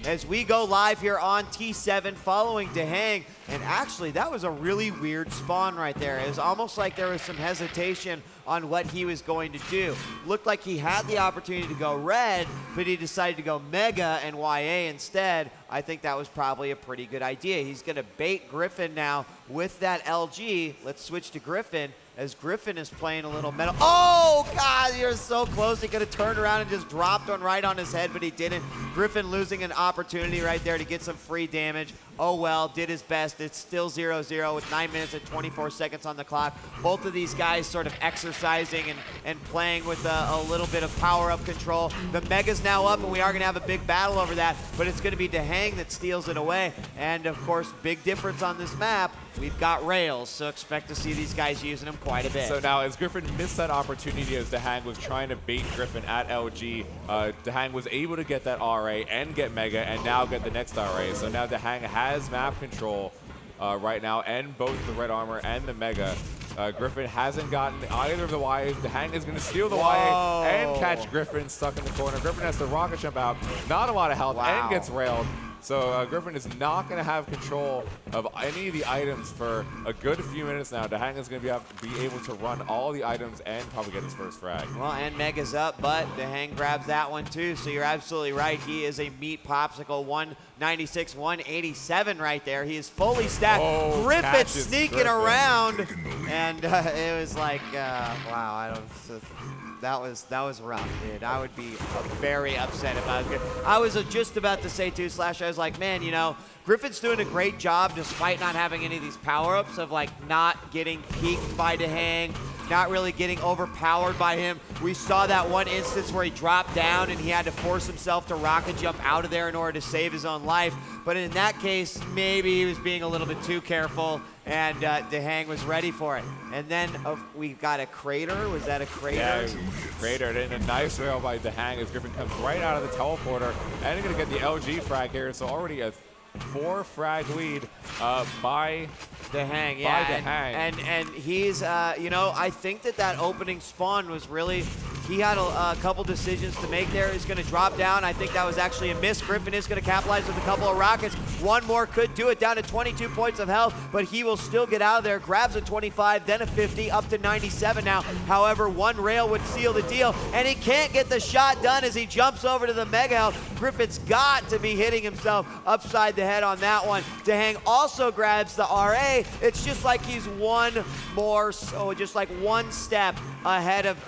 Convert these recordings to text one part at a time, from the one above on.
as we go live here on T7 following DaHanG. And actually, that was a really weird spawn right there. It was almost like there was some hesitation on what he was going to do. Looked like he had the opportunity to go red, but he decided to go Mega and YA instead. I think that was probably a pretty good idea. He's going to bait Griffen now with that LG. Let's switch to Griffen, as Griffen is playing a little metal. Oh, God, you're so close. He could have turned around and just dropped one right on his head, but he didn't. Griffen losing an opportunity right there to get some free damage. Oh, well, did his best. It's still 0-0 with 9 minutes and 24 seconds on the clock. Both of these guys sort of exercising and playing with a little bit of power-up control. The Mega's now up, and we are going to have a big battle over that, but it's going to be DaHanG that steals it away. And, of course, big difference on this map. We've got rails, so expect to see these guys using them quite a bit. So now, as Griffen missed that opportunity as DaHanG was trying to bait Griffen at LG, DaHanG was able to get that RA and get Mega, and now get the next RA. So now DaHanG has map control right now, and both the red armor and the Mega. Griffen hasn't gotten either of the YAs. DaHanG is going to steal the YA and catch Griffen stuck in the corner. Griffen has to rocket jump out, not a lot of health, and gets railed. So Griffen is not going to have control of any of the items for a good few minutes now. DaHanG is going to be able to run all the items and probably get his first frag. Well, and Mega's up, but DaHanG grabs that one too, so you're absolutely right. He is a meat popsicle, 196, 187 right there. He is fully stacked. Oh, Griffen sneaking around, and it was like, wow, I don't... That was rough, dude. I would be very upset if I was good. I was just about to say too, Slash, I was like, man, you know, Griffen's doing a great job despite not having any of these power-ups of like not getting peaked by DaHanG, not really getting overpowered by him. We saw that one instance where he dropped down and he had to force himself to rocket jump out of there in order to save his own life. But in that case, maybe he was being a little bit too careful, and DaHanG was ready for it. And then we got a crater. Was that a crater? Yeah, crater. And a nice rail by DaHanG as Griffen comes right out of the teleporter. And going to get the LG frag here. So already a 4 frag lead by DaHanG. Yeah, and he's, you know, I think that opening spawn was really, he had a couple decisions to make there. He's going to drop down. I think that was actually a miss. Griffen is going to capitalize with a couple of rockets. One more could do it, down to 22 points of health, but he will still get out of there. Grabs a 25, then a 50, up to 97 now. However, one rail would seal the deal, and he can't get the shot done as he jumps over to the Mega health. Griffen's got to be hitting himself upside the head on that one. DaHanG also grabs the RA. It's just like he's one more, so just like one step ahead of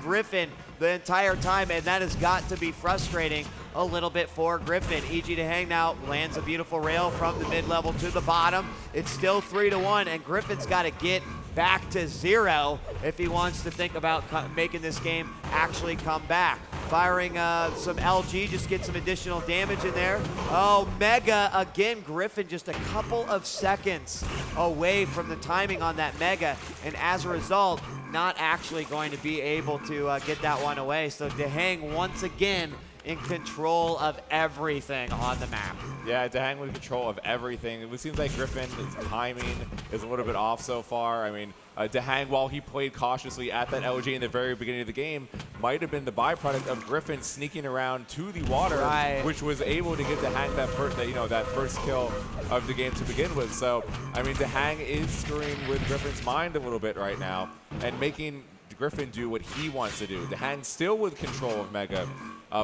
Griffen the entire time, and that has got to be frustrating a little bit for Griffen. EG DaHanG now lands a beautiful rail from the mid-level to the bottom. It's still 3-1, and Griffen's got to get back to 0 if he wants to think about making this game actually come back. Firing some LG, just get some additional damage in there. Oh, Mega again. Griffen just a couple of seconds away from the timing on that Mega, and as a result, not actually going to be able to get that one away. So DaHanG once again in control of everything on the map. Yeah, DaHanG with control of everything. It seems like Griffen's timing is a little bit off so far. I mean, DaHanG, while he played cautiously at that LG in the very beginning of the game, might have been the byproduct of Griffen sneaking around to the water, which was able to get DaHanG that first kill of the game to begin with. So, I mean, DaHanG is screwing with Griffen's mind a little bit right now and making Griffen do what he wants to do. DaHanG still with control of Mega.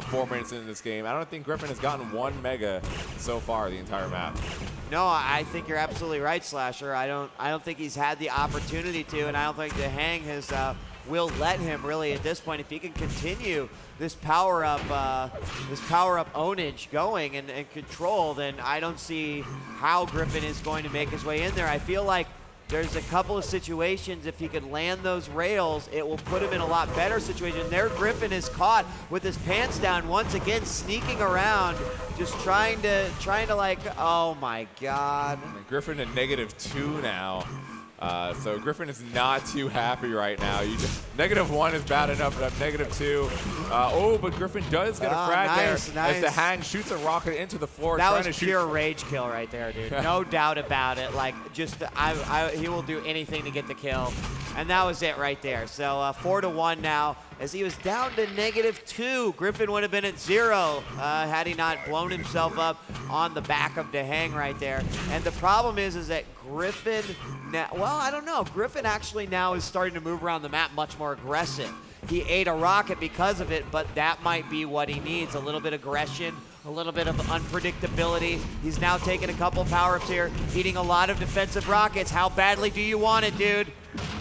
4 minutes into this game. I don't think Griffen has gotten one Mega so far the entire map. No, I think you're absolutely right, Slasher. I don't think he's had the opportunity to, and I don't think DaHanG has will let him really at this point. If he can continue this power up ownage going and control, then I don't see how Griffen is going to make his way in there. I feel like there's a couple of situations, if he could land those rails, it will put him in a lot better situation. There, Griffen is caught with his pants down once again, sneaking around, just trying to like, oh my God. Griffen at -2 now. So Griffen is not too happy right now. -1 is bad enough, but -2. Oh, but Griffen does get a frag there as DaHanG shoots a rocket into the floor. That was pure rage kill right there, dude. No doubt about it. Like, just he will do anything to get the kill. And that was it right there. So 4-1 now, as he was down to -2. Griffen would have been at 0 had he not blown himself up on the back of DaHanG right there. And the problem is that Griffen, now, well, I don't know. Griffen actually now is starting to move around the map much more aggressive. He ate a rocket because of it, but that might be what he needs. A little bit of aggression, a little bit of unpredictability. He's now taking a couple power-ups here, eating a lot of defensive rockets. How badly do you want it, dude?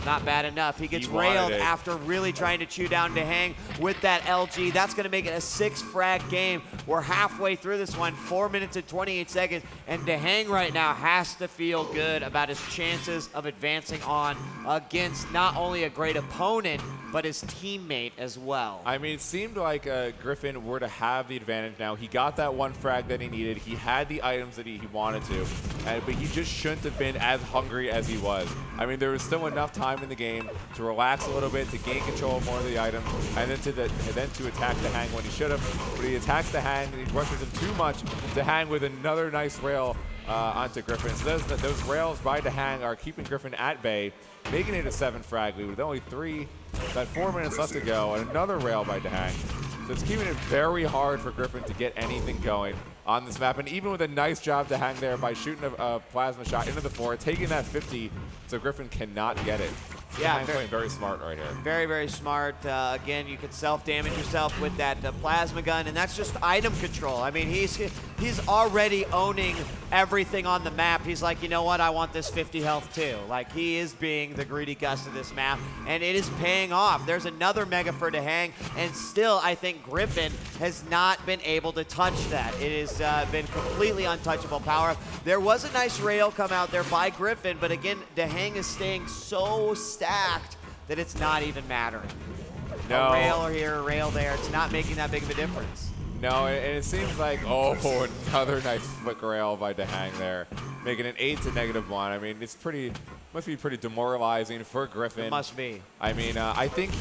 Not bad enough. He gets railed after really trying to chew down DaHanG with that LG. That's going to make it a 6-frag game. We're halfway through this one, 4 minutes and 28 seconds, and DaHanG right now has to feel good about his chances of advancing on against not only a great opponent, but his teammate as well. I mean, it seemed like Griffen were to have the advantage now. He got that 1 frag that he needed. He had the items that he wanted to, but he just shouldn't have been as hungry as he was. I mean, there was still enough time in the game to relax a little bit, to gain control of more of the items, and then to attack DaHanG when he should have. But he attacks DaHanG, and he rushes him too much. DaHanG with another nice rail onto Griffen. So those rails by DaHanG are keeping Griffen at bay, making it a 7-frag lead with only about 4 minutes left to go, and another rail by DaHanG. So it's keeping it very hard for Griffen to get anything going on this map, and even with a nice job DaHanG there by shooting a plasma shot into the floor, taking that 50, so Griffen cannot get it. Yeah, playing very smart right here. Very, very smart. Again, you could self-damage yourself with that plasma gun, and that's just item control. I mean, he's already owning everything on the map. He's like, you know what? I want this 50 health too. Like, he is being the greedy Gus of this map, and it is paying off. There's another mega for DaHanG, and still, I think Griffen has not been able to touch that. It has been completely untouchable power. There was a nice rail come out there by Griffen, but again, DaHanG is staying so stacked that it's not even mattering. No. A rail here, a rail there, it's not making that big of a difference. No, and it seems like, oh, another nice flick rail by DaHanG there, making it 8 to -1. I mean, it's must be pretty demoralizing for Griffen. It must be. I mean, I think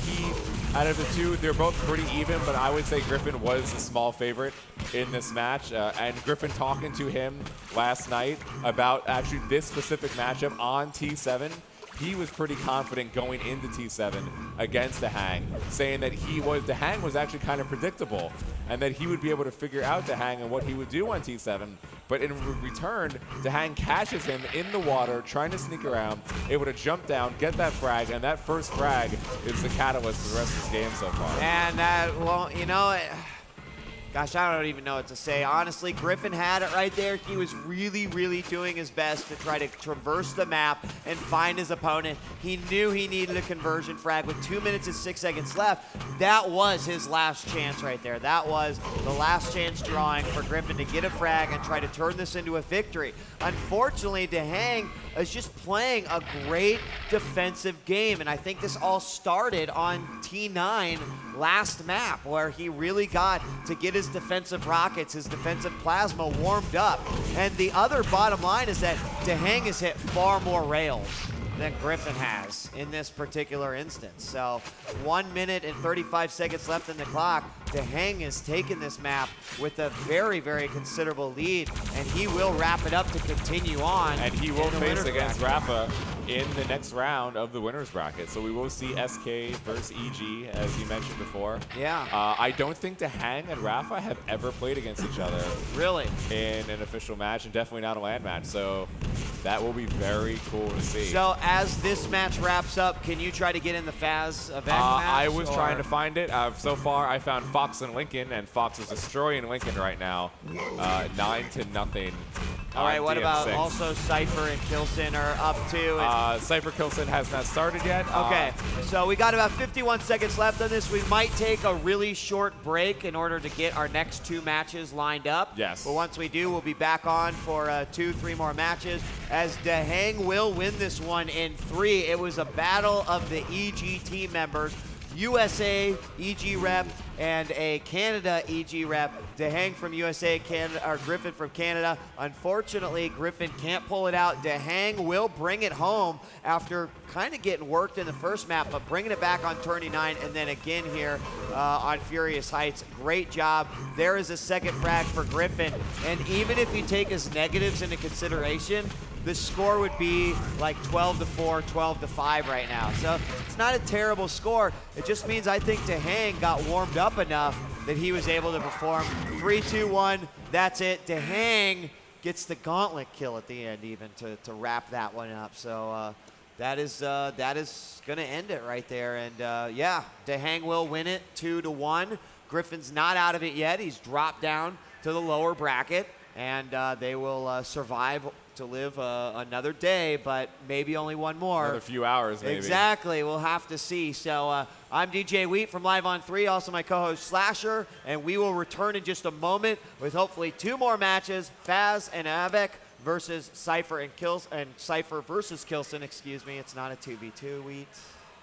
out of the two, they're both pretty even, but I would say Griffen was the small favorite in this match. And Griffen talking to him last night about actually this specific matchup on T7, he was pretty confident going into T7 against DaHanG, saying that DaHanG was actually kind of predictable and that he would be able to figure out DaHanG and what he would do on T7. But in return, DaHanG catches him in the water, trying to sneak around, able to jump down, get that frag, and that first frag is the catalyst for the rest of this game so far. And that, well, you know, gosh, I don't even know what to say. Honestly, Griffen had it right there. He was really, really doing his best to try to traverse the map and find his opponent. He knew he needed a conversion frag with 2 minutes and 6 seconds left. That was his last chance right there. That was the last chance drawing for Griffen to get a frag and try to turn this into a victory. Unfortunately, DaHanG is just playing a great defensive game, and I think this all started on T9 last map, where he really got to get his defensive rockets, his defensive plasma warmed up. And the other bottom line is that DaHanG has hit far more rails than Griffen has in this particular instance. So 1 minute and 35 seconds left in the clock. DaHanG has taken this map with a very, very considerable lead, and he will wrap it up to continue on. And he will face against Rafa in the next round of the winner's bracket. So we will see SK versus EG, as you mentioned before. Yeah. I don't think DaHanG and Rafa have ever played against each other. Really? In an official match, and definitely not a LAN match. So that will be very cool to see. So as this match wraps up, can you try to get in the Faz event match? I was trying to find it. So far, I found Fox and Lincoln, and Fox is destroying Lincoln right now, 9-0. All right, what about also Cypher and Kilson are up too? Cypher Kilson has not started yet. Okay, so we got about 51 seconds left on this. We might take a really short break in order to get our next 2 matches lined up. Yes. But once we do, we'll be back on for 2-3 more matches, as DaHanG will win this one in 3. It was a battle of the EG team members. USA EG rep and a Canada EG rep DaHanG from USA, Canada, or Griffen from Canada. Unfortunately, Griffen can't pull it out. DaHanG will bring it home after kind of getting worked in the first map, but bringing it back on Tourney 9 and then again here on Furious Heights. Great job. There is a second frag for Griffen. And even if you take his negatives into consideration, the score would be like 12-4, 12-5 right now. So it's not a terrible score. It just means I think DaHanG got warmed up enough that he was able to perform. 3-2-1, that's it. DaHanG gets the gauntlet kill at the end even to wrap that one up. So that is gonna end it right there. And yeah, DaHanG will win it 2-1. Griffen's not out of it yet. He's dropped down to the lower bracket, and they will survive to live another day, but maybe only one more. Another few hours, maybe. Exactly. We'll have to see. So I'm djWheat from Live on 3, also my co-host Slasher, and we will return in just a moment with hopefully 2 more matches, Faz and Avec versus Cypher and Cypher versus Kilson. Excuse me. It's not a 2v2, Wheat.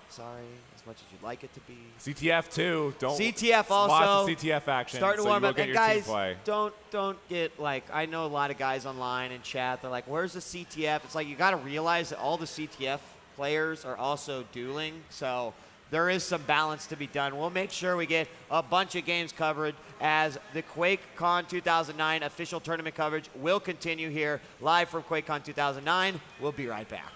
Sorry, as much as you'd like it to be. CTF too. CTF also. Lots of CTF action. Starting to warm up. And guys, play. don't get like, I know a lot of guys online in chat, they're like, where's the CTF? It's like, you got to realize that all the CTF players are also dueling. So there is some balance to be done. We'll make sure we get a bunch of games covered as the QuakeCon 2009 official tournament coverage will continue here live from QuakeCon 2009. We'll be right back.